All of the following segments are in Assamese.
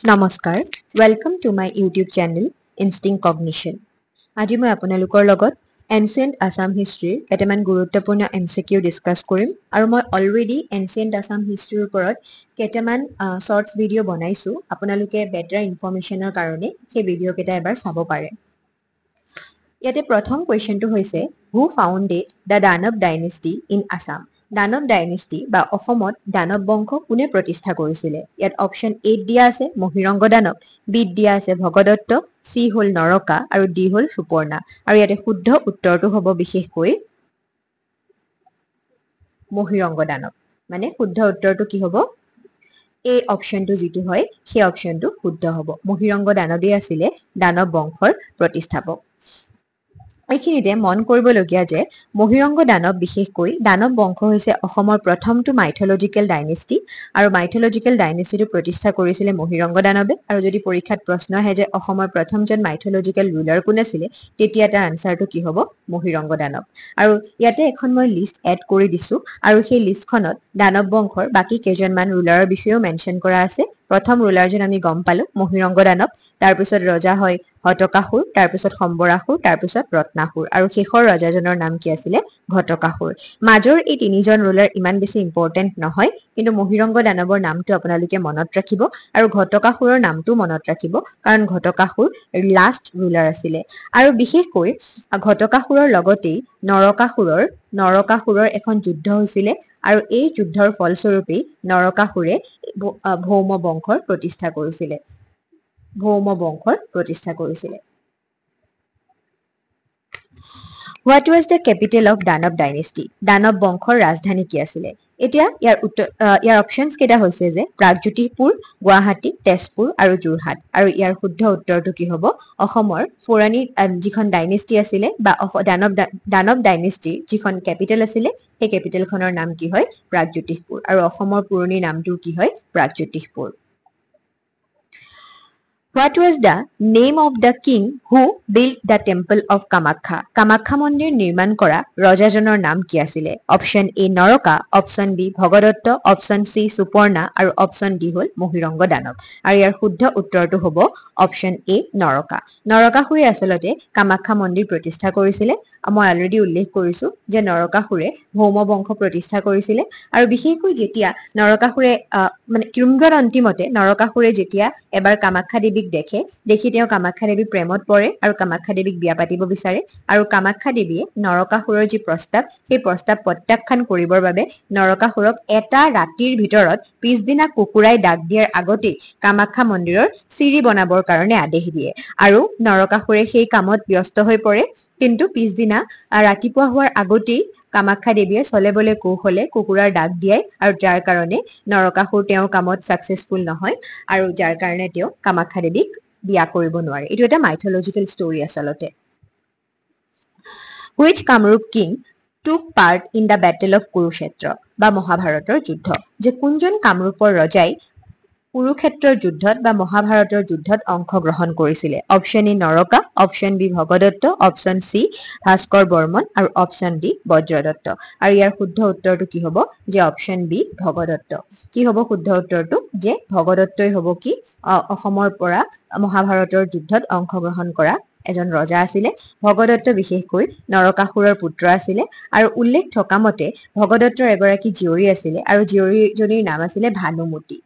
নমস্কাৰ welcome to my YouTube channel Instinct Cognition আজি মই আপোনালোকৰ লগত এনচিয়েন্ট আসাম হিষ্ট্ৰীৰ কেইটামান গুৰুত্বপূৰ্ণ এমচিকিউ ডিসকাস কৰিম আৰু মই অলৰেডি এনচিয়েন্ট আসাম হিষ্ট্ৰীৰ ওপৰত কেইটামান শৰ্টস ভিডিঅ' বনাইছো আপোনালোকে বেটাৰ ইনফৰমেশ্যনৰ কাৰণে সেই ভিডিঅ' কেইটা এবাৰ চাব পাৰে ইয়াতে প্ৰথম কোৱেশ্চনটো হৈছে who founded the Danava dynasty in Assam Danava dynasty বা অসমত দানৱ বংশ কোনে প্ৰতিষ্ঠা কৰিছিলে ইয়াত অপচন এ দিয়া আছে মহিৰংগ দানৱ বি দিয়া আছে ভগদত্ত সি হল নৰকা আৰু ডি হল সুপৰ্ণা আৰু ইয়াতে শুদ্ধ উত্তৰটো হ'ব বিশেষকৈ মহিৰংগ দানৱ মানে শুদ্ধ উত্তৰটো কি হ'ব এই অপচনটো যেটো হয় সেই অপচনটো শুদ্ধ হ'ব মহিৰংগ দানৱই আছিল দানৱ বংশৰ প্ৰতিষ্ঠাপক এইখিনিতে মন কৰিবলগীয়া যে মহিৰংগ দানৱ বিশেষকৈ দানৱ বংশ হৈছে অসমৰ প্ৰথমটো মাইথলজিক্যাল ডাইনেষ্টি আৰু মাইথলজিক্যাল ডাইনেষ্টিটো প্ৰতিষ্ঠা কৰিছিল মহিৰংগ দানৱে আৰু যদি পৰীক্ষাত প্ৰশ্ন আহে যে অসমৰ প্ৰথমজন মাইথলজিক্যাল ৰুলাৰ কোন আছিল তেতিয়া তাৰ আনসাৰটো কি হ'ব মহিৰংগ দানৱ আৰু ইয়াতে এখন মই লিষ্ট এড কৰি দিছো আৰু সেই লিষ্টখনত দানৱ বংশৰ বাকি কেইজনমান ৰুলাৰৰ বিষয়েও মেনশন কৰা আছে প্ৰথম ৰুলাৰজন আমি গম পালো মহিৰংগ দানৱ তাৰ পিছত ৰজা হয় হতকাসুৰ তাৰ পিছত সম্বৰাসুৰ তাৰ পিছত ৰত্নাসুৰ আৰু শেষৰ ৰজাজনৰ নাম কি আছিল ঘটকাসুৰ মাজৰ এই তিনিজন ৰুলাৰ ইমান বেছি ইম্পৰ্টেন্ট নহয় কিন্তু মহিৰংগ দানৱৰ নামটো আপোনালোকে মনত ৰাখিব আৰু ঘটকাসুৰৰ নামটো মনত ৰাখিব কাৰণ ঘটকাসুৰ লাষ্ট ৰুলাৰ আছিল আৰু বিশেষকৈ ঘটকাসুৰৰ লগতেই নৰকাসুৰৰ এখন যুদ্ধ হৈছিল আৰু এই যুদ্ধৰ ফলস্বৰূপে নৰকাসুৰে ভৌম বংশৰ প্ৰতিষ্ঠা কৰিছিল What was the capital of Danav dynasty? Danav বংশৰ ৰাজধানী কি আছিল এতিয়া ইয়াৰ অপশনছ কেটা হৈছে যে প্ৰাগজ্যোতিষপুৰ গুৱাহাটী তেজপুৰ আৰু যোৰহাট আৰু ইয়াৰ শুদ্ধ উত্তৰটো কি হ'ব অসমৰ পৌৰাণিক যিখন ডাইনেষ্টি আছিল বা দানৱ ডাইনেষ্টিৰ যিখন কেপিটেল আছিল সেই কেপিটেলখনৰ নাম কি হয় প্ৰাগজ্যোতিষপুৰ আৰু অসমৰ পুৰণি নামটো কি হয় Pragjyotishpur What was the name of the king who built the temple of Kamakha? Kamakha মন্দিৰ নিৰ্মাণ কৰা ৰজাজনৰ নাম কি আছিল? Option A Naraka, option B Bhagadatta, option C Suparna আৰু অপচন ডি হল মহিৰংগ দানৱ আৰু ইয়াৰ শুদ্ধ উত্তৰটো হ'ব অপচন এ নৰকা নৰকাসুৰে আচলতে কামাখ্যা মন্দিৰ প্ৰতিষ্ঠা কৰিছিল মই অলৰেডি উল্লেখ কৰিছো যে নৰকাসুৰে ভৌম বংশ প্ৰতিষ্ঠা কৰিছিল আৰু বিশেষকৈ যেতিয়া নৰকাসুৰে মানে কিংবদন্তিমতে নৰকাসুৰে যেতিয়া এবাৰ কামাখ্যা দেৱীক দেখি তেওঁ কামাখ্যা দেৱী প্ৰেমত পৰে আৰু কামাখ্যা দেৱীক বিয়া পাতিব বিচাৰে আৰু কামাখ্যা দেৱীয়ে নৰকাসুৰৰ যি প্ৰস্তাৱ সেই প্ৰস্তাৱ প্ৰত্যাখ্যান কৰিবৰ বাবে নৰকাসুৰক এটা ৰাতিৰ ভিতৰত পিছদিনা কুকুৰাই ডাক দিয়াৰ আগতেই কামাখ্যা মন্দিৰৰ চিৰি বনাবৰ কাৰণে আদেশ দিয়ে আৰু নৰকাসুৰে সেই কামত ব্যস্ত হৈ পৰে কিন্তু পিছদিনা ৰাতিপুৱা হোৱাৰ আগতেই কামাখ্যা দেৱীয়ে চলেবলে কৌশলে কুকুৰাৰ ডাক দিয়ে আৰু যাৰ কাৰণে নৰকাসুৰ তেওঁৰ কামত সাকসেসফুল নহয় আৰু যাৰ কাৰণে তেওঁ কামাখ্যা দেৱীক বিয়া কৰিব নোৱাৰে এটো এটা মাইথলজিক্যাল ষ্টৰী আচলতে Which Kamrup king took part in the battle of Kurukshetra বা মহাভাৰতৰ যুদ্ধ যে কোনজন কামৰূপৰ ৰজাই কুৰুক্ষেত্ৰৰ যুদ্ধত বা মহাভাৰতৰ যুদ্ধত অংশগ্ৰহণ কৰিছিল option A Naraka option B Bhagadatta option C Bhaskar Varman আৰু অপচন ডি বজ্ৰদত্ত আৰু ইয়াৰ শুদ্ধ উত্তৰটো কি হ'ব যে অপচন বি ভগদত্ত কি হ'ব শুদ্ধ উত্তৰটো যে ভগদত্তই হ'ব কি অসমৰ পৰা মহাভাৰতৰ যুদ্ধত অংশগ্ৰহণ কৰা এজন ৰজা আছিল ভগদত্ত বিশেষকৈ নৰকাসুৰৰ পুত্ৰ আছিল আৰু উল্লেখ থকা মতে ভগদত্তৰ এগৰাকী জীয়ৰী আছিল আৰু জীয়ৰীজনীৰ নাম আছিল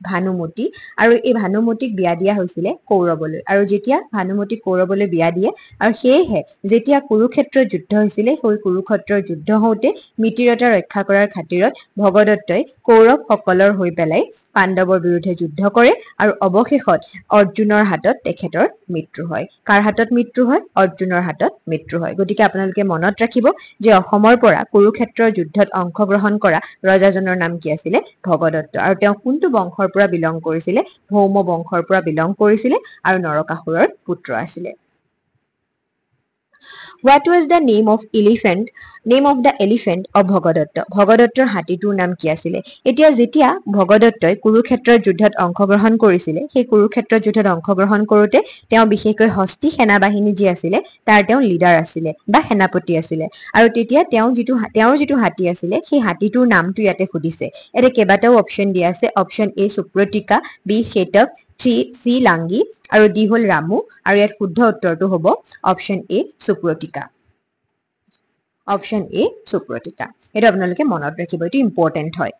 ভানুমতি আৰু এই ভানুমতিক বিয়া দিয়া হৈছিল কৌৰৱলৈ আৰু যেতিয়া ভানুমতিক কৌৰৱলৈ বিয়া দিয়ে আৰু সেয়েহে যেতিয়া কুৰুক্ষেত্ৰৰ যুদ্ধ হৈছিল সেই কুৰুক্ষেত্ৰৰ যুদ্ধ হওঁতে মিতিৰতা ৰক্ষা কৰাৰ খাতিৰত ভগদত্তই কৌৰৱসকলৰ হৈ পেলাই পাণ্ডৱৰ বিৰুদ্ধে যুদ্ধ কৰে আৰু অৱশেষত অৰ্জুনৰ হাতত তেখেতৰ মৃত্যু হয় কাৰ হাতত মৃত্যু হয় অৰ্জুনৰ হাতত মৃত্যু হয় গতিকে আপোনালোকে মনত ৰাখিব যে অসমৰ পৰা কুৰুক্ষেত্ৰৰ যুদ্ধত অংশগ্ৰহণ কৰা ৰজাজনৰ নাম কি আছিল ভগদত্ত আৰু তেওঁ কোনটো বংশৰ পৰা বিলং কৰিছিল ভৌম বংশৰ পৰা বিলং কৰিছিল আৰু নৰকাসুৰৰ পুত্ৰ আছিল What was the name of the elephant of Bhagadatta ভগদত্তৰ হাতীটোৰ নাম কি আছিল এতিয়া যেতিয়া ভগদত্তই কুৰুক্ষেত্ৰৰ যুদ্ধত অংশগ্ৰহণ কৰিছিল সেই কুৰুক্ষেত্ৰৰ যুদ্ধত অংশগ্ৰহণ কৰোতে তেওঁ বিশেষকৈ হস্তি সেনা বাহিনী যি আছিল তাৰ তেওঁ লিডাৰ আছিল বা সেনাপতি আছিল আৰু তেতিয়া তেওঁৰ যিটো হাতী আছিল সেই হাতীটোৰ নামটো ইয়াতে খুদিছে এতে কেইবাটাও অপচন দিয়া আছে অপচন এ সুপ্ৰতিকা বি চেতক চি লাংগি আৰু ডি হল ৰামু আৰু ইয়াত শুদ্ধ উত্তৰটো হ'ব অপশ্যন এ সুপ্ৰতিকা অপশ্যন এ সুপ্ৰতিকা এটা আপোনালোকে মনত ৰাখিব এটো ইম্পৰ্টেন্ট হয়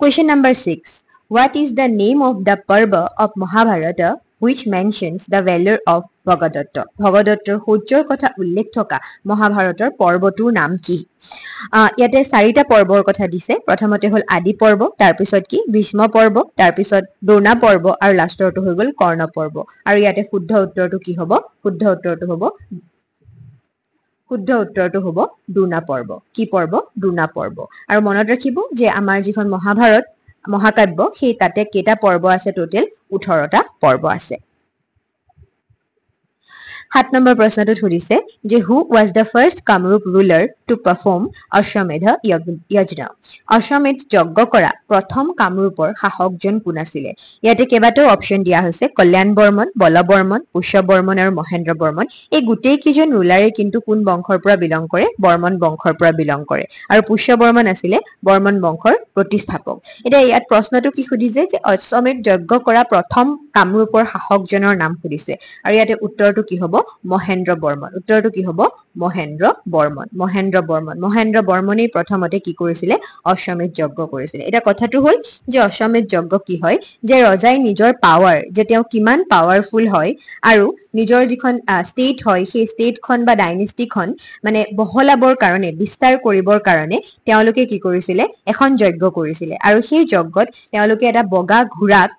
Question number 6. What is the name of the Parva of Mahabharata which mentions the valor of Bhagadatta? Bhagadattaৰ সূৰ্যৰ কথা উল্লেখ থকা মহাভাৰতৰ পৰ্বটোৰ নাম কি? ইয়াতে চাৰিটা পৰ্বৰ কথা দিছে প্ৰথমতে হল আদি পৰ্ব তাৰ পিছত কি ভীষ্ম পৰ্ব তাৰ পিছত দ্ৰোণা পৰ্ব আৰু লাষ্টৰটো হৈ গল কৰ্ণ পৰ্ব আৰু ইয়াতে শুদ্ধ উত্তৰটো কি হ'ব শুদ্ধ উত্তৰটো হ'ব দ্ৰোণা পৰ্ব কি পৰ্ব দ্ৰোণা পৰ্ব আৰু মনত ৰাখিব যে আমাৰ যিখন মহাভাৰত মহাকাব্য সেই তাতে কেইটা পৰ্ব আছে টোটেল 18টা পৰ্ব আছে 7 নম্বৰ প্ৰশ্নটো সুধিছে যে হু was the first Kamrup ruler to perform অশ্বমেধ যজ্ঞ অশ্বমেধ যজ্ঞ কৰা প্ৰথম কামৰূপৰ শাসকজন কোন আছিল ইয়াতে কেইবাটাও অপচন দিয়া হৈছে কল্যাণ বৰ্মন বল বৰ্মন পুষ্য বৰ্মন আৰু মহেন্দ্ৰ বৰ্মন এই গোটেই কেইজন ৰুলাৰে কিন্তু কোন বংশৰ পৰা বিলং কৰে বৰ্মন বংশৰ পৰা বিলং কৰে আৰু পুষ্য বৰ্মন আছিল বৰ্মন বংশৰ প্ৰতিষ্ঠাপক এটা ইয়াত প্ৰশ্নটো কি সুধিছে যে অশ্বমেধ যজ্ঞ কৰা প্ৰথম কামৰূপৰ শাসকজনৰ নাম সুধিছে আৰু ইয়াতে উত্তৰটো কি হ'ব মহেন্দ্ৰ বৰ্মন উত্তৰটো কি হ'ব মহেন্দ্ৰ বৰ্মনেই প্ৰথমতে কি কৰিছিল অশ্বমেধ যজ্ঞ কৰিছিল এটা কথাটো হল যে অশ্বমেধ যজ্ঞ কি হয় যে ৰজাই নিজৰ পাৱাৰ যে তেওঁ কিমান পাৱাৰফুল হয় আৰু নিজৰ যিখন ষ্টেট হয় সেই ষ্টেটখন বা ডাইনেষ্টিখন মানে বহলাবৰ কাৰণে বিস্তাৰ কৰিবৰ কাৰণে তেওঁলোকে কি কৰিছিল এখন যজ্ঞ কৰিছিল আৰু সেই যজ্ঞত তেওঁলোকে এটা বগা ঘোঁৰাক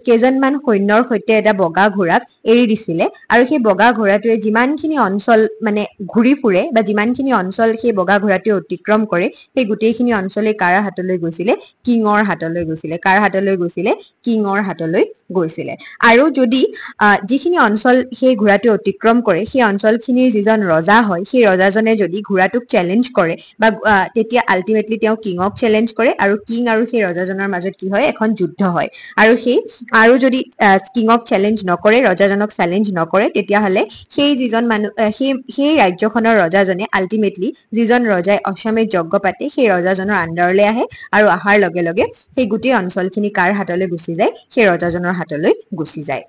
কেইজনমান সৈন্যৰ সৈতে এটা বগা ঘোঁৰাক এৰি দিছিলে আৰু সেই বগা ঘোঁৰাটোৱে যিমানখিনি অঞ্চল মানে ঘূৰি ফুৰে বা যিমানখিনি অঞ্চল সেই বগা ঘোঁৰাটোৱে অতিক্ৰম কৰে সেই গোটেইখিনি অঞ্চলে কাৰ হাতলৈ গৈছিলে কিঙৰ হাতলৈ গৈছিলে কাৰ হাতলৈ গৈছিলে কিঙৰ হাতলৈ গৈছিলে আৰু যদি যিখিনি অঞ্চল সেই ঘোঁৰাটোৱে অতিক্ৰম কৰে সেই অঞ্চলখিনিৰ যিজন ৰজা হয় সেই ৰজাজনে যদি ঘোঁৰাটোক চ্যালেঞ্জ কৰে বা তেতিয়া আলটিমেটলি তেওঁ কিঙক চ্যালেঞ্জ কৰে আৰু কিং আৰু সেই ৰজাজনৰ মাজত কি হয় এখন যুদ্ধ হয় আৰু যদি কিঙক চ্যালেঞ্জ নকৰে ৰজাজনক চ্যালেঞ্জ নকৰে তেতিয়া হলে সেই যিজন মানুহ সেই ৰাজ্যখনৰ ৰজাজনে আলটিমেটলি যিজন ৰজাই অশ্বমেধ যজ্ঞ পাতে সেই ৰজাজনৰ আণ্ডাৰলৈ আহে আৰু আহাৰ লগে লগে সেই গোটেই অঞ্চলখিনি কাৰ হাতলৈ গুচি যায় সেই ৰজাজনৰ হাতলৈ গুচি যায়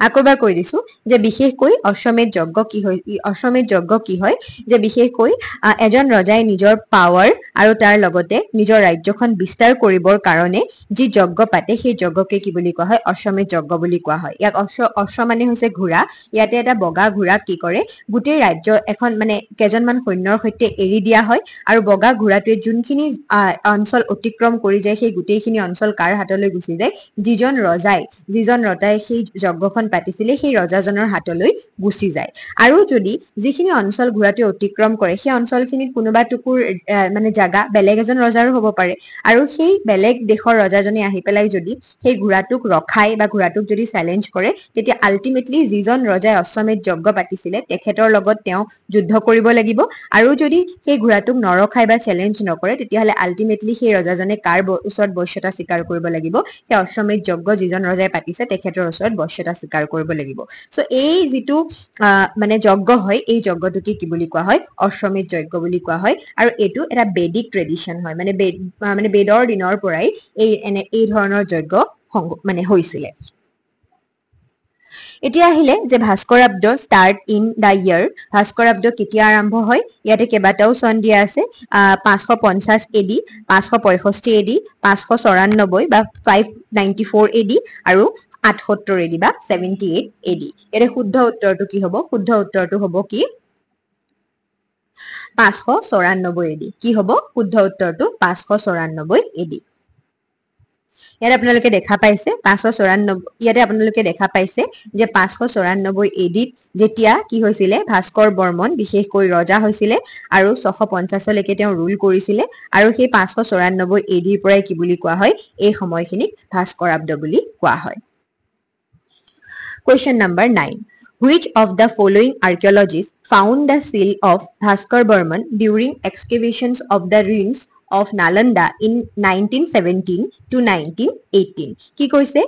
আকৌবাৰ কৈ দিছো যে বিশেষকৈ অশ্বমেধ যজ্ঞ কি হয় যে বিশেষকৈ এজন ৰজাই নিজৰ পাৱাৰ আৰু তাৰ লগতে নিজৰ ৰাজ্যখন বিস্তাৰ কৰিবৰ কাৰণে যি যজ্ঞ পাতে সেই যজ্ঞকে কি বুলি কোৱা হয় অশ্বমেধ যজ্ঞ বুলি কোৱা হয় ইয়াক অশ্ব মানে হৈছে ঘোঁৰা ইয়াতে এটা বগা ঘোঁৰাক কি কৰে গোটেই ৰাজ্য এখন মানে কেইজনমান সৈন্যৰ সৈতে এৰি দিয়া হয় আৰু বগা ঘোঁৰাটোৱে যোনখিনি অঞ্চল অতিক্ৰম কৰি যায় সেই গোটেইখিনি অঞ্চল কাৰ হাতলৈ গুচি যায় যিজন ৰজাই সেই যজ্ঞখন পাতিছিলে সেই ৰজাজনৰ হাতলৈ গুচি যায় আৰু যদি যিখিনি অঞ্চল ঘোঁৰাটোৱে অতিক্ৰম কৰে সেই অঞ্চলখিনিত কোনোবা টুকুৰ মানে জাগা বেলেগ এজন ৰজাৰো হ'ব পাৰে আৰু সেই বেলেগ দেশৰ ৰজাজনে আহি পেলাই যদি সেই ঘোঁৰাটোক ৰখাই বা ঘোঁৰাটোক যদি চ্যালেঞ্জ কৰে তেতিয়া আলটিমেটলি যিজন ৰজাই অশ্বমেধ যজ্ঞ পাতিছিলে তেখেতৰ লগত তেওঁ যুদ্ধ কৰিব লাগিব আৰু যদি সেই ঘোঁৰাটোক নৰখাই বা চ্যালেঞ্জ নকৰে তেতিয়াহলে আলটিমেটলি সেই ৰজাজনে কাৰ ওচৰত বশ্যতা স্বীকাৰ কৰিব লাগিব সেই অশ্বমেধ যজ্ঞ যিজন ৰজাই পাতিছে তেখেতৰ ওচৰত বশ্যতা স্বীকাৰ কৰিব লাগিব সো এই যিটো মানে যজ্ঞ হয় এই যজ্ঞটোকে কি বুলি কোৱা হয় অশ্বমেধ যজ্ঞ বুলি কোৱা হয় আৰু এইটো এটা বেদিক ট্ৰেডিশন হয় মানে বেদৰ দিনৰ পৰাই এই ধৰণৰ যজ্ঞ মানে হৈছিলে এতিয়া আহিলে যে ভাস্কৰাব্দ ষ্টাৰ্ট ইন দা ইয়াৰ ভাস্কৰাব্দ কেতিয়া আৰম্ভ হয় ইয়াতে কেইবাটাও চন দিয়া আছে 550 এডি 565 এডি 594 বা 594 এডি আৰু 78 এডি বা 78 এডি ইয়াতে শুদ্ধ উত্তৰটো কি হ'ব শুদ্ধ উত্তৰটো হ'ব কি 594 এডি কি হ'ব শুদ্ধ উত্তৰটো 594 এডি ইয়াত আপোনালোকে দেখা পাইছে 594 ইয়াতে আপোনালোকে দেখা পাইছে যে 594 এডিত যেতিয়া কি হৈছিল ভাস্কৰ বৰ্মন বিশেষকৈ ৰজা হৈছিল আৰু 650 লৈকে তেওঁ ৰুল কৰিছিল আৰু সেই 594 এডিৰ পৰাই কি বুলি কোৱা হয় এই সময়খিনিক ভাস্কৰাব্দ বুলি কোৱা হয় Question number 9 Which of the following archaeologists found the seal of Bhaskar Burman during excavations of the ruins of Nalanda in 1917 to 1918 কি কৈছে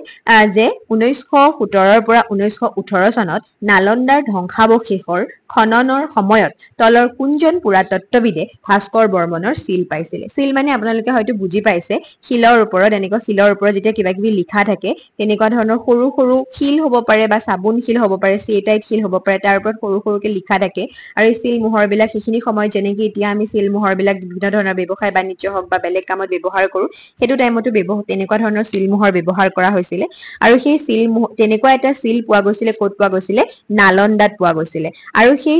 যে 1917 পৰা 1918 চনত নালন্দাৰ ধ্বংসাৱশেষৰ খননৰ সময়ত তলৰ কোনজন পুৰাতত্ত্ববিদে ভাস্কৰ বৰ্মনৰ সিল পাইছিলে সিল মানে আপোনালোকে হয়তো বুজি পাইছে শিলৰ ওপৰত এনেকুৱা শিলৰ ওপৰত যেতিয়া কিবা কিবি লিখা থাকে তেনেকুৱা ধৰণৰ সৰু সৰু শিল হ'ব পাৰে বা সাবুন শিল হ'ব পাৰে চেটাইট শিল হ'ব পাৰে তাৰ ওপৰত সৰু সৰুকে লিখা থাকে আৰু এই সিল মোহৰ বিলাক সেইখিনি সময়ত যেনেকৈ এতিয়া আমি সিল মোহৰ বিলাক বিভিন্ন ধৰণৰ ব্যৱসায় বাণিজ্য হওক বা বেলেগ কামত ব্যৱহাৰ কৰো সেইটো টাইমতো তেনেকুৱা ধৰণৰ সিল মোহৰ ব্যৱহাৰ কৰা হৈছিলে আৰু সেই সিল তেনেকুৱা এটা সিল পোৱা গৈছিলে ক'ত পোৱা গৈছিলে নালন্দাত পোৱা গৈছিলে আৰু সেই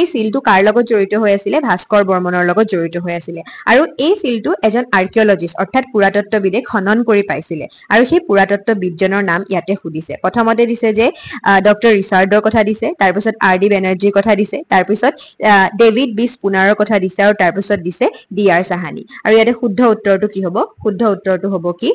সিলটো কাৰ লগত জড়িত হৈ আছিলে ভাস্কৰ বৰ্মনৰ লগত জড়িত হৈ আছিলে আৰু এই সিলটো এজন আৰ্কিঅলজিষ্ট অৰ্থাৎ পুৰাতত্ত্ববিদে খনন কৰি পাইছিলে আৰু সেই পুৰাতত্ত্ববিদজনৰ নাম ইয়াতে সুধিছে প্ৰথমতে দিছে যে ডক্টৰ ৰিচাৰ্ডৰ কথা দিছে তাৰপিছত R.D. বেনাৰ্জীৰ কথা দিছে তাৰপিছত ডেভিড বি স্পুনাৰৰ কথা দিছে আৰু তাৰপিছত দিছে D.R. সাহানী আৰু ইয়াতে শুদ্ধ উত্তৰটো কি হ'ব শুদ্ধ উত্তৰটো হ'ব কি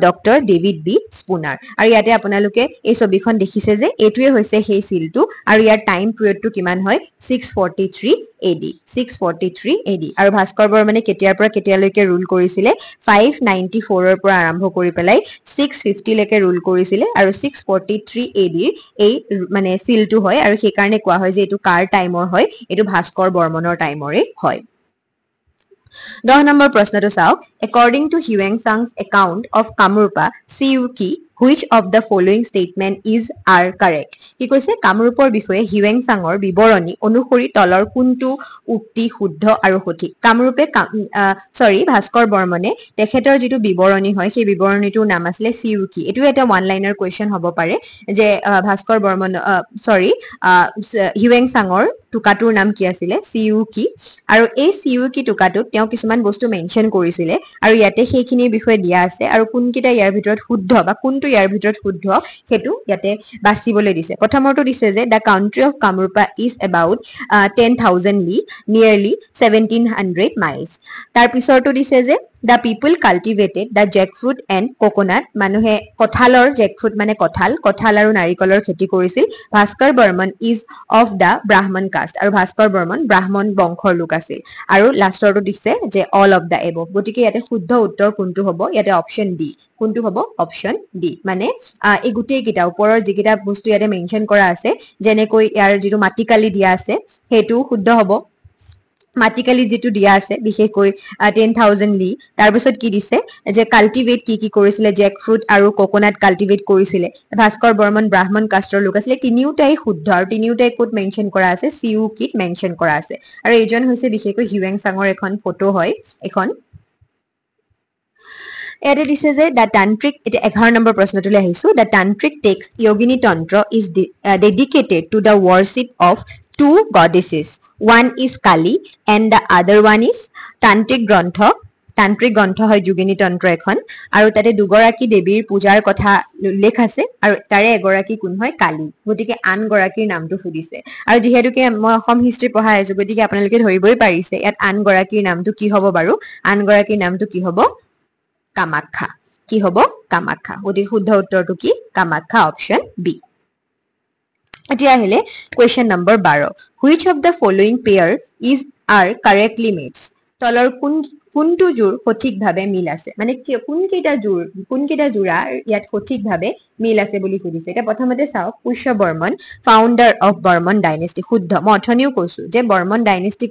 ডক্টৰ ডেভিড বি স্পুনাৰ আৰু ইয়াতে আপোনালোকে এই ছবিখন দেখিছে যে এইটোৱে হৈছে সেই সিলটো আৰু ইয়াৰ টাইম পিৰিয়ডটো কিমান হয় 643 AD 643 AD আৰু ভাস্কৰ বৰ্মনে কেতিয়াৰ পৰা কেতিয়ালৈকে ৰুল কৰিছিলে 594 ৰ পৰা আৰম্ভ কৰি পেলাই 650 লৈকে ৰুল কৰিছিলে আৰু 643 AD এই মানে সিলটো হয় আৰু সেই কাৰণে কোৱা হয় যে এইটো কাৰ টাইমৰ হয় এইটো ভাস্কৰ বৰ্মনৰ টাইমৰে হয় 10 নম্বৰ প্ৰশ্নটো চাওক according to Huang Sang's account of Kamrupa Siuki which of the following statement is are correct কি কৈছে কামৰূপৰ বিষয়ে হিউৱেং চাঙৰ বিৱৰণী অনুসৰি তলৰ কোনটো উক্তি শুদ্ধ আৰু সঠিক কামৰূপে ভাস্কৰ বৰ্মনে তেখেতৰ যেটো বিৱৰণী হয় সেই বিৱৰণীটোৰ নাম আছিল সিউকি এটো এটা ওয়ান লাইনাৰ কোৱেশ্চন হ'ব পাৰে যে ভাস্কৰ বৰ্মন হিউৱেং চাঙৰ টুকাটোৰ নাম কি আছিল সিউকি আৰু এই সিউকি টুকাটোত তেওঁ কিছুমান বস্তু মেনশন কৰিছিলে আৰু ইয়াতে সেইখিনিৰ বিষয়ে দিয়া আছে আৰু কোনকিটা ইয়াৰ ভিতৰত শুদ্ধ বা কোনটো ইয়াৰ ভিতৰত শুদ্ধ হেতু ইয়াতে বাছিবলৈ দিছে প্ৰথমৰটো দিছে যে the country of Kamrupa is about 10,000 li nearly 1700 miles তাৰ পিছৰটো দিছে যে the people cultivated the jackfruit and coconut মানুহে কঁঠালৰ jackfruit মানে কঁঠাল আৰু নাৰিকলৰ খেতি কৰিছিল Bhaskar Barman is of the Brahman caste আৰু ভাস্কৰ বৰ্মন ব্ৰাহ্মণ বংশৰ লোক আছিল আৰু লাষ্টৰটো দিছে যে all of the above গতিকে ইয়াতে শুদ্ধ উত্তৰ কোনটো হ'ব ইয়াতে অপচন ডি কোনটো হ'ব অপচন ডি মানে এই গুটেই কিটা ওপৰৰ যিকিটা বস্তু ইয়াতে মেনশন কৰা আছে যেনেকৈ ইয়াৰ যেটো মাটিকালি দিয়া আছে হেতু শুদ্ধ হ'ব মাটিকালি যেটো দিয়া আছে বিশেষকৈ 10,000 লি তাৰ পিছত কি দিছে যে কাল্টিভেট কি কৰিছিলে জ্যাক ফ্ৰুট আৰু কোকোনাট কাল্টিভেট কৰিছিলে ভাস্কৰ বৰ্মন ব্ৰাহ্মণ কাষ্টৰ লোক আছিল তিনিউটাই শুদ্ধ আৰু তিনিউটাই কোড মেনশন কৰা আছে সিউকিত মেনশন কৰা আছে আৰু এইজন হৈছে বিশেষকৈ হিউৱেং চাঙৰ এখন ফটো হয় এখন ইয়াতে দিছে যে দা তান্ত্ৰিক এটা 11 নম্বৰ প্ৰশ্নটোলৈ আহিছো দা তান্ত্ৰিক টেক্সট যোগিনী তন্ত্ৰ is dedicated to the worship of two goddesses one is Kali and the other one is তান্ত্ৰিক গ্ৰন্থ হয় যোগিনী তন্ত্ৰ এখন আৰু তাতে দুগৰাকী দেৱীৰ পূজাৰ কথা উল্লেখ আছে আৰু তাৰে এগৰাকী কোন হয় কালী গতিকে আন গৰাকীৰ নামটো সুধিছে আৰু যেহেতুকে মই অসম হিষ্ট্ৰী পঢ়াই আছো গতিকে আপোনালোকে ধৰিবই পাৰিছে ইয়াত আন গৰাকীৰ নামটো কি হ'ব বাৰু আন গৰাকীৰ নামটো কি হ'ব কামাখ্যা কি হ'ব কামাখ্যা গতিকে শুদ্ধ উত্তৰটো কি কামাখ্যা অপচন বি এতিয়া আহিলে question number 12 which of the following pair are correctly mates তলৰ কোনটো জোৰ সঠিকভাৱে মিল আছে মানে কোনকেইটা জোৰা ইয়াত সঠিকভাৱে মিল আছে বুলি সুধিছে এটা প্ৰথমতে চাওক পুষ্য বৰ্মন ফাউন্ডাৰ অফ বৰ্মন ডাইনেষ্টি শুদ্ধ মই অথনিও কৈছো যে বৰ্মন ডাইনেষ্টি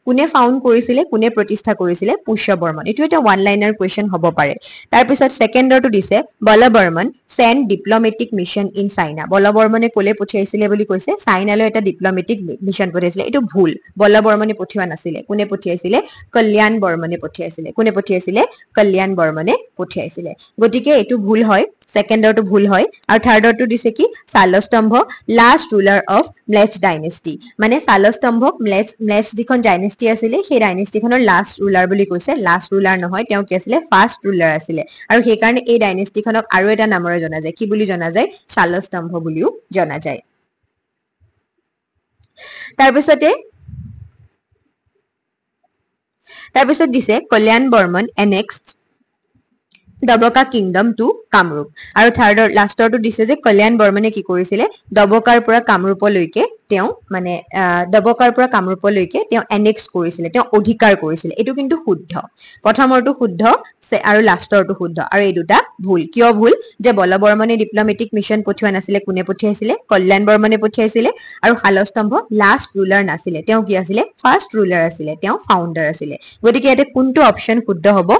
কোনে ফাউন্ড কৰিছিলে কোনে প্ৰতিষ্ঠা কৰিছিলে পুষ্য বৰ্মন এটো এটা ওয়ান লাইনাৰ কোৱেশ্চন হ'ব পাৰে তাৰ পিছত সেকেন্ডৰটো দিছে Bala Varman send diplomatic mission in China Bala বৰ্মনে কোলে পঠিয়াইছিলে বুলি কৈছে চাইনালৈ এটা ডিপ্লোমেটিক মিশন পঠিয়াইছিলে এটো ভুল বল বৰ্মনে পঠিওৱা নাছিলে কোনে পঠিয়াইছিলে কল্যাণ বৰ্মনে পঠিয়াইছিলে কোনে পঠিয়াইছিলে কল্যাণ বৰ্মনে পঠিয়াইছিলে গতিকে এটো ভুল হয় সেকেন্ডৰটো ভুল হয় আৰু থাৰ্ডৰটো দিছে কি Salastambha last ruler of Mlechchha dynasty মানে শালস্তম্ভক ম্লেচ যিখন ডাইনেষ্টি আছিলে সেই ডাইনেষ্টিখনৰ লাষ্ট ৰুলাৰ বুলি কৈছে লাষ্ট ৰুলাৰ নহয় তেওঁ কি আছিলে ফাৰ্ষ্ট ৰুলাৰ আছিলে আৰু সেই কাৰণে এই ডাইনেষ্টিখনক আৰু এটা নামৰে জনা যায় কি বুলি জনা যায় শালস্তম্ভ বুলিও জনা যায় তাৰপিছত দিছে Kalyana Varman annexed Davaka kingdom to Kamrup আৰু থাৰ্ডৰ লাষ্টৰটো দিছে যে কল্যাণ বৰ্মনে কি কৰিছিলে দবকাৰ পৰা কামৰূপলৈকে তেওঁ মানে দবকাৰ পৰা কামৰূপলৈকে তেওঁ এনেক্স কৰিছিলে, তেওঁ অধিকাৰ কৰিছিলে। এইটো কিন্তু শুদ্ধ। প্ৰথমৰটো শুদ্ধ আৰু লাষ্টৰটো শুদ্ধ, আৰু এই দুটা ভুল। কিয় ভুল? যে বলবৰ্মনে ডিপ্লমেটিক মিছন পঠিওৱা নাছিলে। কোনে পঠিয়াইছিলে? কল্যাণ বৰ্মনে পঠিয়াইছিলে। আৰু শালস্তম্ভ লাষ্ট ৰুলাৰ নাছিলে, তেওঁ কি আছিলে? ফাৰ্ষ্ট ৰুলাৰ আছিলে, তেওঁ ফাউণ্ডাৰ আছিলে। গতিকে ইয়াতে কোনটো অপশ্যন শুদ্ধ হ'ব?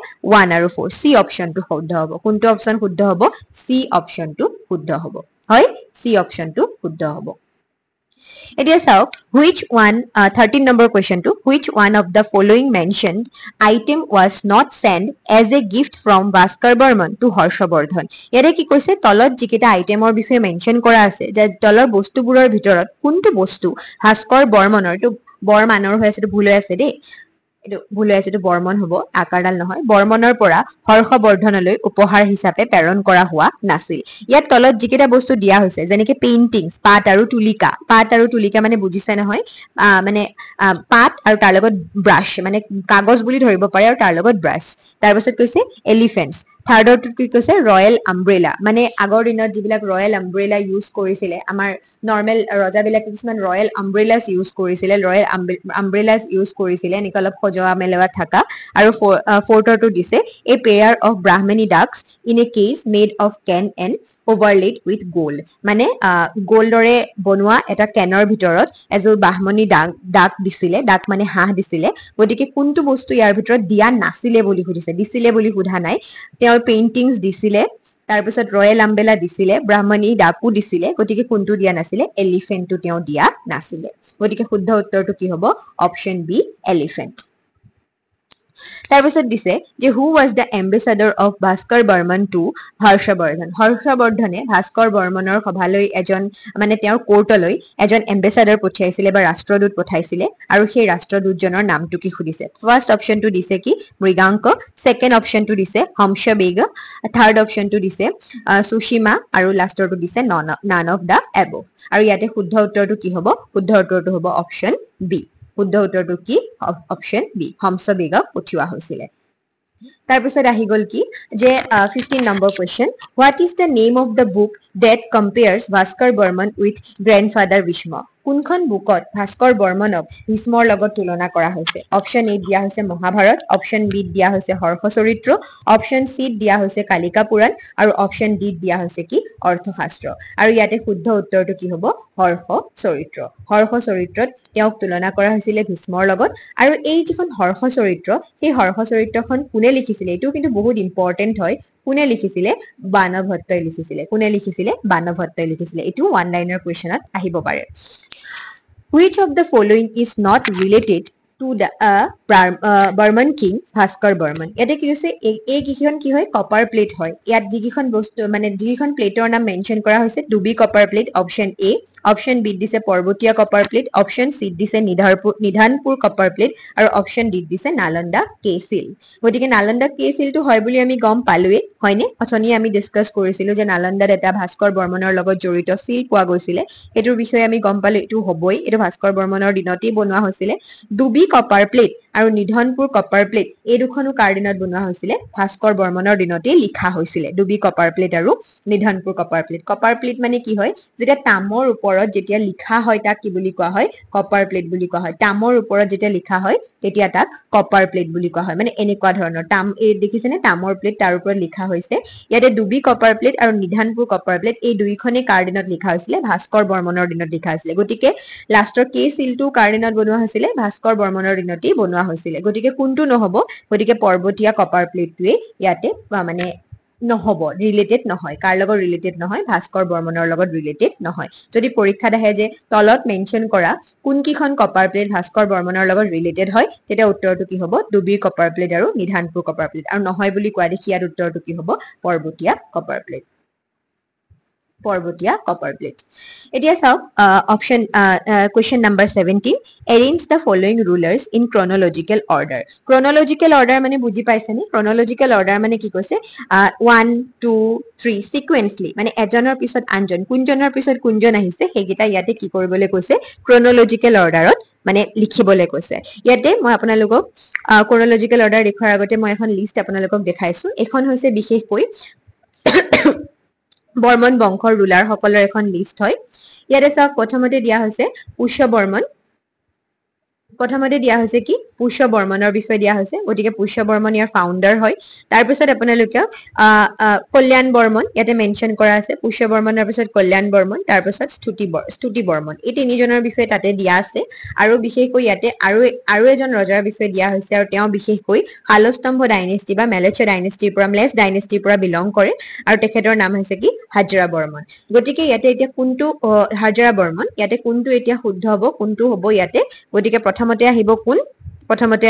1 আৰু 4, চি অপশ্যনটো শুদ্ধ হ'ব। কোনটো অপশ্যন শুদ্ধ হ'ব? চি অপশ্যনটো শুদ্ধ হ'ব। হয়, চি অপশ্যনটো শুদ্ধ হ'ব। এতিয়া চাওক, which one 13 নম্বৰ কুৱেশ্যনটো, which one of the following mentioned item was not sent as a gift from Bhaskar Barman to Harshavardhan? ইয়াতে কি কৈছে? তলত যিকেইটা আইটেমৰ বিষয়ে মেনশ্যন কৰা আছে, যে তলৰ বস্তুবোৰৰ ভিতৰত কোনটো বস্তু ভাস্কৰ বৰ্মনৰ, এইটো বৰমানৰ হৈ আছে, এইটো ভুল হৈ আছে দেই, এইটো ভুল হৈ আছে, এইটো বৰ্মন হ'ব, আকাৰডাল নহয়, বৰ্মনৰ পৰা হৰ্ষবৰ্ধনলৈ উপহাৰ হিচাপে প্ৰেৰণ কৰা হোৱা নাছিল। ইয়াত তলত যিকেইটা বস্তু দিয়া হৈছে, যেনেকে পেইণ্টিংছ, পাত আৰু তুলিকা, পাত আৰু তুলিকা মানে বুজিছে নহয়, মানে পাত আৰু তাৰ লগত ব্ৰাছ, মানে কাগজ বুলি ধৰিব পাৰে, আৰু তাৰ লগত ব্ৰাছ। তাৰপিছত কৈছে এলিফেণ্টছ। থাৰ্ডৰটোত কি কৈছে? ৰয়েল আমব্ৰেলা, মানে আগৰ দিনত যিবিলাক ৰয়েল আমব্ৰেলা ইউজ কৰিছিলে, আমাৰ নৰ্মেল ৰজাবিলাকে কিছুমান ৰয়েল আমব্ৰেলাছ ইউজ কৰিছিলে, ৰয়েল আমব্ৰেলাছ ইউজ কৰিছিলে, এনেকৈ অলপ সজোৱা মেলোৱা থকা। আৰু ফৰ্থৰটো দিছে a pair of Brahmani ducks in a case made of cane and overlaid with gold, মানে গ'ল্ডৰে বনোৱা এটা কেনৰ ভিতৰত এযোৰ বাহ্মণী ডাক দিছিলে, ডাক মানে হাঁহ দিছিলে। গতিকে কোনটো বস্তু ইয়াৰ ভিতৰত দিয়া নাছিলে বুলি সুধিছে, দিছিলে বুলি সোধা নাই। তেওঁৰ পেইণ্টিংছ দিছিলে, তাৰপিছত ৰয়েল আমব্ৰেলা দিছিলে, ব্ৰাহ্মণী ডাকো দিছিলে। গতিকে কোনটো দিয়া নাছিলে? এলিফেণ্টটো তেওঁ দিয়া নাছিলে। গতিকে শুদ্ধ উত্তৰটো কি হ'ব? Option B, elephant. তাৰপিছত দিছে যে who was the ambassador of Bhaskar Varman to Harshavardhana. হৰ্ষবৰ্ধনে ভাস্কৰ বৰ্মনৰ সভালৈ মানে তেওঁৰ কোৰ্টলৈ এজন এম্বেচাডৰ পঠিয়াইছিলে বা ৰাষ্ট্ৰদূত পঠাইছিলে, আৰু সেই ৰাষ্ট্ৰদূতজনৰ নামটো কি সুধিছে। ফাৰ্ষ্ট অপশ্যনটো দিছে কি? মৃগাংক। ছেকেণ্ড অপশ্যনটো দিছে হংসবেগ। থাৰ্ড অপশ্যনটো দিছে সুসীমা, আৰু লাষ্টৰটো দিছে নান অফ দ্য এবভ। আৰু ইয়াতে শুদ্ধ উত্তৰটো কি হ'ব? শুদ্ধ উত্তৰটো হ'ব অপশ্যন বি। শুদ্ধ উত্তৰটো কি? অপশ্যন বি, হংসবেগক পঠিওৱা হৈছিলে। তাৰপিছত আহি গ'ল কি, যে 15 number question, what is the name of the book that compares Bhaskar Varman with grandfather Bhishma? কোনখন বুকত ভাস্কৰ বৰ্মনক ভীষ্মৰ লগত তুলনা কৰা হৈছে? অপশ্যন এ দিয়া হৈছে মহাভাৰত, অপশ্যন বি দিয়া হৈছে হৰ্ষ চৰিত্ৰ, অপশ্যন চি দিয়া হৈছে কালিকা পুৰাণ, আৰু অপশ্যন ডি দিয়া হৈছে কি? অৰ্থশাস্ত্ৰ। আৰু ইয়াতে শুদ্ধ উত্তৰটো কি হ'ব? হৰ্ষ চৰিত্ৰ। হৰ্ষ চৰিত্ৰত তেওঁক তুলনা কৰা হৈছিলে ভীষ্মৰ লগত। আৰু এই যিখন হৰ্ষ চৰিত্ৰ, সেই হৰ্ষ চৰিত্ৰখন কোনে লিখিছিলে? এইটো কিন্তু বহুত ইম্পৰ্টেণ্ট হয়। কোনে লিখিছিলে? বাণভট্টই লিখিছিলে। কোনে লিখিছিলে? বাণভট্টই লিখিছিলে। এইটো ওৱান লাইনৰ কুৱেশ্যনত আহিব পাৰে। Which of the following is not related to the Burman king Bhaskar Barman? ইয়াতে কি হৈছে? এই কেইখন কি হয়? কপাৰ প্লেট হয়। ইয়াত যিকেইখন বস্তু মানে যিকেইখন প্লেটৰ নাম মেনশ্যন কৰা হৈছে, Dubi copper plate option A, option B দিছে Parbatiya copper plate, option C দিছে নিধানপুৰ কপাৰ প্লেট, আৰু অপশ্যন ডি দিছে নালন্দা কে চিল। গতিকে নালন্দা কে চিলটো হয় বুলি আমি গম পালোৱেই, হয়নে? অথনি আমি ডিছকাছ কৰিছিলো যে নালন্দাত এটা ভাস্কৰ বৰ্মনৰ লগত জড়িত চিল পোৱা গৈছিলে। সেইটোৰ বিষয়ে আমি গম পালো, এইটো হ'বই, এইটো ভাস্কৰ বৰ্মনৰ দিনতেই বনোৱা হৈছিলে। ডুবি কপাৰ প্লেট আৰু নিধনপুৰ কপাৰ প্লেট এই দুখনো কাৰ দিনত বনোৱা হৈছিলে? ভাস্কৰ বৰ্মনৰ দিনতেই লিখা হৈছিলে। ডুবি কপাৰ প্লেট আৰু Nidhanpur copper plate. Copper plate মানে কি হয়? যেতিয়া তামৰ ওপৰত যেতিয়া লিখা হয়, তাক কি বুলি কোৱা হয়? কপাৰ প্লেট বুলি কোৱা হয়। তামৰ ওপৰত যেতিয়া লিখা হয়, তেতিয়া তাক কপাৰ প্লেট বুলি কোৱা হয়। মানে এনেকুৱা ধৰণৰ তাম, এই দেখিছেনে? তামৰ প্লেট, তাৰ ওপৰত লিখা হৈছে। ইয়াতে ডুবি কপাৰ প্লেট আৰু নিধানপুৰ কপাৰ প্লেট এই দুইখনেই কাৰ দিনত লিখা হৈছিলে? ভাস্কৰ বৰ্মনৰ দিনত লিখা হৈছিলে। গতিকে লাষ্টৰ কে চিলটো কাৰ দিনত বনোৱা হৈছিলে? ভাস্কৰ বৰ্মনৰ দিনতেই বনোৱা হৈছিলে। গতিকে কোনটো নহ'ব? গতিকে পৰ্বতীয়া কপাৰ প্লেটটোৱে ইয়াতে মানে নহ'ব, ৰিলেটেড নহয়। কাৰ লগত ৰিলেটেড নহয়? ভাস্কৰ বৰ্মনৰ লগত ৰিলেটেড নহয়। যদি পৰীক্ষাত আহে যে তলত মেনশ্যন কৰা কোনকেইখন কপাৰ প্লেট ভাস্কৰ বৰ্মনৰ লগত ৰিলেটেড হয়, তেতিয়া উত্তৰটো কি হ'ব? ডুবিৰ কপাৰ প্লেট আৰু নিধানপুৰ কপাৰ প্লেট। আৰু নহয় বুলি কোৱা দেখি ইয়াত উত্তৰটো কি হ'ব? পৰ্বতীয়া কপাৰ প্লেট। পৰ্বতীয়া কপাৰ প্লেট। এতিয়া চাওক, option question number 17, arrange the following rulers in chronological order. Chronological order মানে বুজি পাইছেনে? ক্ৰনলজিকেল অৰ্ডাৰ মানে কি কৈছে? 1, 2, 3 চিকুৱেন্সলি, মানে এজনৰ পিছত আনজন, কোনজনৰ পিছত কোনজন আহিছে, সেইকেইটা ইয়াতে কি কৰিবলৈ কৈছে? ক্ৰনলজিকেল অৰ্ডাৰত মানে লিখিবলৈ কৈছে। ইয়াতে মই আপোনালোকক ক্ৰনলজিকেল অৰ্ডাৰ দেখুৱাৰ আগতে মই এখন লিষ্ট আপোনালোকক দেখাইছো। এখন হৈছে বিশেষকৈ বৰ্মন বংশৰ ৰুলাৰ সকলৰ এখন লিষ্ট হয় ইয়াতে চাওক প্ৰথমতে দিয়া হৈছে পুষ্য বৰ্মন প্ৰথমতে দিয়া হৈছে কি পুষ্য বৰ্মনৰ বিষয়ে দিয়া হৈছে গতিকে পুষ্য বৰ্মন ইয়াৰ ফাউণ্ডাৰ হয় তাৰ পিছত আপোনালোকে কল্যাণ বৰ্মন ইয়াতে মেনশন কৰা আছে পুষ্য বৰ্মনৰ পিছত কল্যাণ বৰ্মন তাৰ পিছত স্তুতি বৰ্মন এই তিনিজনৰ বিষয়ে তাতে দিয়া আছে আৰু বিশেষকৈ ইয়াতে আৰু এজন ৰজাৰ বিষয়ে দিয়া হৈছে আৰু তেওঁ বিশেষকৈ শালস্তম্ভ ডাইনেষ্টি বা মেলেচ্ছ ডাইনেষ্টিৰ পৰা মেলেছ ডাইনেষ্টিৰ পৰা বিলং কৰে আৰু তেখেতৰ নাম হৈছে কি হাজৰা বৰ্মন গতিকে ইয়াতে এতিয়া কোনটো হাজৰা বৰ্মন ইয়াতে কোনটো এতিয়া শুদ্ধ হ'ব কোনটো হ'ব ইয়াতে গতিকে প্ৰথমতে আহিব কোন প্ৰথমতে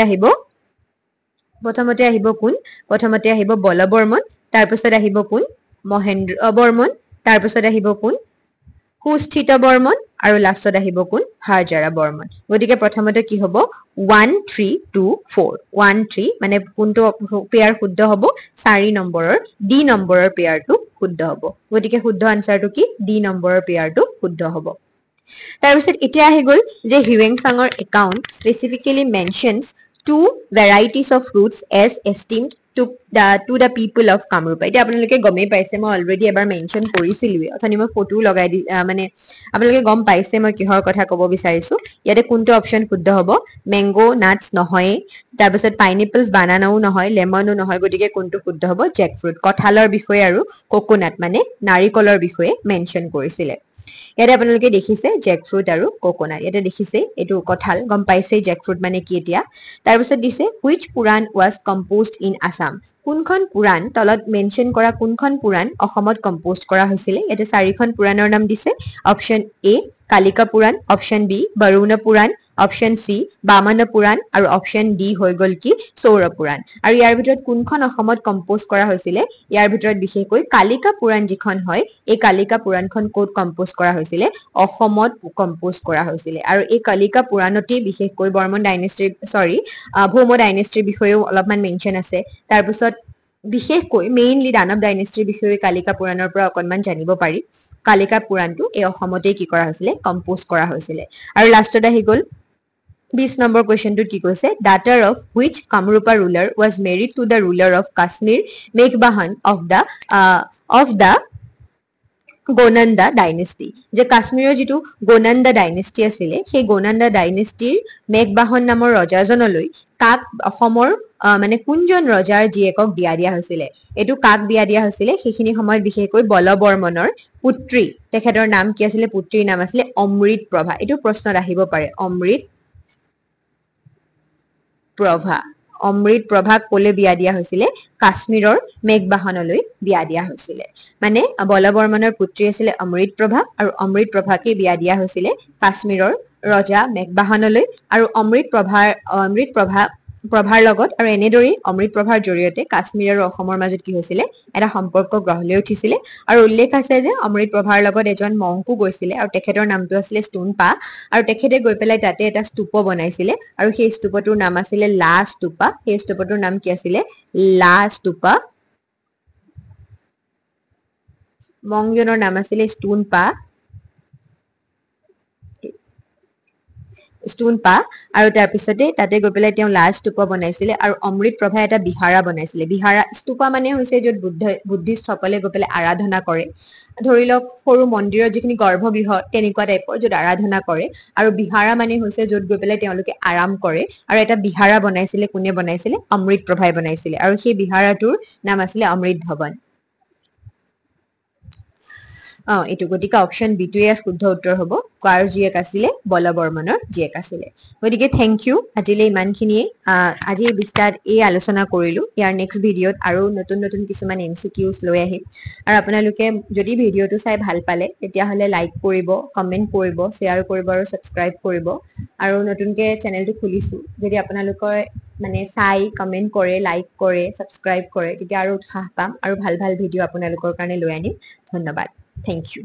আহিব বল বৰ্মন তাৰ পিছত আহিব কোন মহেন্দ্ৰ বৰ্মন তাৰ পিছত আহিব কোন সুস্থিত বৰ্মন আৰু লাষ্টত আহিব কোন হাজাৰা বৰ্মন গতিকে প্ৰথমতে কি হ'ব 1 3 2 4 1 3 মানে কোনটো পেয়াৰ শুদ্ধ হ'ব 4 নম্বৰৰ ডি নম্বৰৰ পেয়াৰটো শুদ্ধ হ'ব গতিকে শুদ্ধ আনসাৰটো কি ডি নম্বৰৰ পেয়াৰটো শুদ্ধ হ'ব তাৰপিছত এতিয়া আহি গ'ল যে হিউৱেনচাঙৰ account specifically mentions two varieties of fruits as esteemed to the people of Kamrup এতিয়া আপোনালোকে গমেই পাইছে মই অলৰেডি এবাৰ মেনশন কৰিছিলোৱে অথনি মই ফটো লগাই দি মানে আপোনালোকে গম পাইছে মই কিহৰ কথা ক'ব বিচাৰিছো ইয়াতে কোনটো অপচন শুদ্ধ হ'ব মেংগো নাটছ নহয় তাৰপিছত পাইনএপলছ বানানাও নহয় লেমনো নহয় গতিকে কোনটো শুদ্ধ হ'ব জেকফ্ৰুট কঁঠালৰ বিষয়ে আৰু কোকোনাট মানে নাৰিকলৰ বিষয়ে মেনশন কৰিছিলে ইয়াতে আপোনালোকে দেখিছে জেকফ্ৰুট আৰু কোকোনাট ইয়াতে দেখিছে এইটো কঁঠাল গম পাইছে জেকফ্ৰুট মানে কি এতিয়া তাৰপিছত দিছে which Purana was composed in Assam কোনখন পুৰাণ তলত মেনশন কৰা কোনখন পুৰাণ অসমত কম্প'জ কৰা হৈছিলে ইয়াতে চাৰিখন পুৰাণৰ নাম দিছে অপচন এ কালিকা পুৰাণ অপচন বি বৰুণ পুৰাণ অপচন চি বামন পুৰাণ আৰু অপচন ডি হৈ গ'ল কি সৌৰ পুৰাণ আৰু ইয়াৰ ভিতৰত কোনখন অসমত কম্প'জ কৰা হৈছিলে ইয়াৰ ভিতৰত বিশেষকৈ কালিকা পুৰাণ যিখন হয় এই কালিকা পুৰাণখন ক'ত কম্প'জ কৰা হৈছিলে অসমত কম্প'জ কৰা হৈছিলে আৰু এই কালিকা পুৰাণতে বিশেষকৈ বৰ্মন ডাইনেষ্টিৰ ভৌম ডাইনেষ্টিৰ বিষয়েও অলপমান মেনশন আছে তাৰপিছত বিশেষকৈ মেইনলি দানৱ ডাইনেষ্টিৰ বিষয়ে কালিকা পুৰাণৰ পৰা অকণমান জানিব পাৰি কালিকা পুৰাণটো এই অসমতেই কি কৰা হৈছিলে কম্প'জ কৰা হৈছিলে আৰু লাষ্টত আহি গ'ল 20 নম্বৰ কুৱেশ্যনটোত কি কৈছে daughter of which Kamarupa ruler was married to the ruler of Kashmir মেঘবাহন অফ দ্য গোনান্দা ডাইনেষ্টি যে কাশ্মীৰৰ যিটো গোনান্দা ডাইনেষ্টি আছিলে সেই গোনান্দা ডাইনেষ্টিৰ মেঘবাহন নামৰ ৰজাজনলৈ কাক অসমৰ মানে কোনজন ৰজাৰ জীয়েকক বিয়া দিয়া হৈছিলে এইটো কাক বিয়া দিয়া হৈছিলে সেইখিনি সময়ত বিশেষকৈ বল বৰ্মনৰ পুত্ৰী তেখেতৰ নাম কি আছিলে পুত্ৰীৰ নাম আছিলে অমৃত প্ৰভা এইটো প্ৰশ্নত আহিব পাৰে অমৃত প্ৰভাক ক'লে বিয়া দিয়া হৈছিলে কাশ্মীৰৰ মেঘবাহনলৈ বিয়া দিয়া হৈছিলে মানে বল বৰ্মনৰ পুত্ৰী আছিলে অমৃত প্ৰভা আৰু অমৃত প্ৰভাকে বিয়া দিয়া হৈছিলে কাশ্মীৰৰ ৰজা মেঘবাহনলৈ আৰু অমৃত প্ৰভাৰ লগত আৰু এনেদৰেই অমৃত প্ৰভাৰ জৰিয়তে কাশ্মীৰ আৰু অসমৰ মাজত কি হৈছিলে এটা সম্পৰ্ক গঢ় লৈ উঠিছিলে আৰু উল্লেখ আছে যে অমৃত প্ৰভাৰ লগত এজন মংকো গৈছিলে আৰু তেখেতৰ নামটো আছিলে ষ্টুনপা আৰু তেখেতে গৈ পেলাই তাতে এটা স্তূপ বনাইছিলে আৰু সেই স্তূপটোৰ নাম আছিলে লা স্তূপা সেই স্তূপটোৰ নাম কি আছিলে লা স্তূপা মংজনৰ নাম আছিলে ষ্টুনপা আৰু তাৰপিছতে তাতে গৈ পেলাই তেওঁ লা স্তূপা বনাইছিলে আৰু অমৃত প্ৰভাই এটা বিহাৰা বনাইছিলে বিহাৰা স্তূপা মানে হৈছে য'ত বুদ্ধিষ্টসকলে গৈ পেলাই আৰাধনা কৰে ধৰি লওক সৰু মন্দিৰৰ যিখিনি গৰ্ভগৃহ তেনেকুৱা টাইপৰ য'ত আৰাধনা কৰে আৰু বিহাৰা মানে হৈছে য'ত গৈ পেলাই তেওঁলোকে আৰাম কৰে আৰু এটা বিহাৰা বনাইছিলে কোনে বনাইছিলে অমৃত প্ৰভাই বনাইছিলে আৰু সেই বিহাৰাটোৰ নাম আছিলে অমৃত ভৱন এইটো গতিকে অপচন বিটোৱে ইয়াৰ শুদ্ধ উত্তৰ হ'ব কাৰ জীয়েক আছিলে বল বৰ্মনৰ জীয়েক আছিলে গতিকে থেংক ইউ আজিলৈ ইমানখিনিয়ে আজি বিস্তাৰ এই আলোচনা কৰিলো ইয়াৰ নেক্সট ভিডিঅ'ত আৰু নতুন নতুন কিছুমান MCQs লৈ আহিম আৰু আপোনালোকে যদি ভিডিঅ'টো চাই ভাল পালে তেতিয়াহ'লে লাইক কৰিব কমেণ্ট কৰিব শ্বেয়াৰ কৰিব আৰু ছাবস্ক্ৰাইব কৰিব আৰু নতুনকৈ চেনেলটো খুলিছোঁ যদি আপোনালোকৰ মানে চাই কমেণ্ট কৰে লাইক কৰে ছাবস্ক্ৰাইব কৰে তেতিয়া আৰু উৎসাহ পাম আৰু ভাল ভাল ভিডিঅ' আপোনালোকৰ কাৰণে লৈ আনিম ধন্যবাদ Thank you.